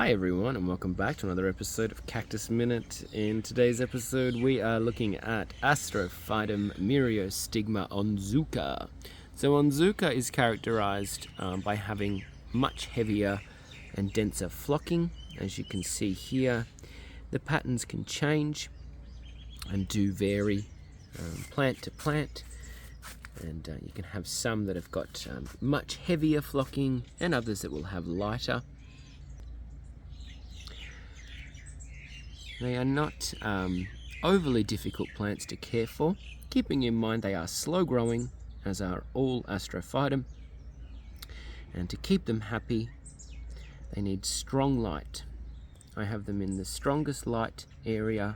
Hi everyone, and welcome back to another episode of Cactus Minute. In today's episode we are looking at Astrophytum myriostigma onzuka. So onzuka is characterized by having much heavier and denser flocking. As you can see here, the patterns can change and do vary plant to plant, and you can have some that have got much heavier flocking and others that will have lighter. They are not overly difficult plants to care for, keeping in mind they are slow growing, as are all Astrophytum, and to keep them happy they need strong light. I have them in the strongest light area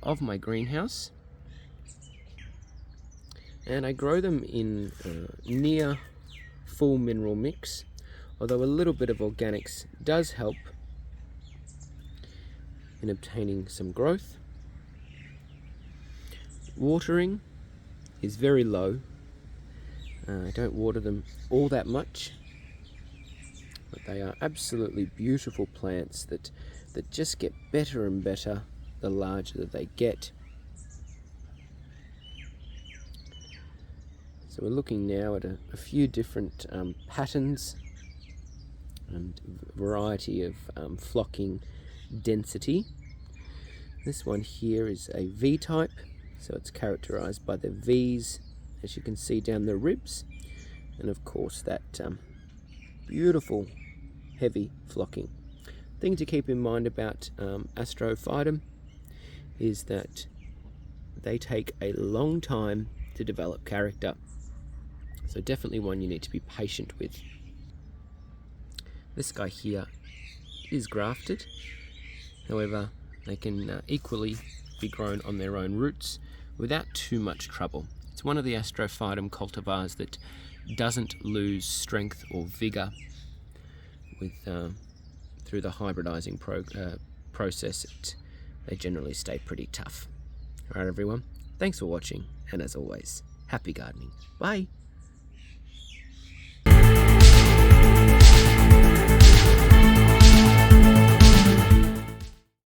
of my greenhouse, and I grow them in near full mineral mix, although a little bit of organics does help in obtaining some growth. Watering is very low. I don't water them all that much, but they are absolutely beautiful plants that just get better and better the larger that they get. So we're looking now at a few different patterns and variety of flocking density. This one here is a V type, so it's characterized by the V's, as you can see down the ribs, and of course that beautiful heavy flocking. Thing to keep in mind about Astrophytum is that they take a long time to develop character, so definitely one you need to be patient with. This guy here is grafted, however they can equally be grown on their own roots without too much trouble. It's one of the Astrophytum cultivars that doesn't lose strength or vigor with through the hybridizing process. They generally stay pretty tough. Alright everyone, thanks for watching, and as always, happy gardening. Bye!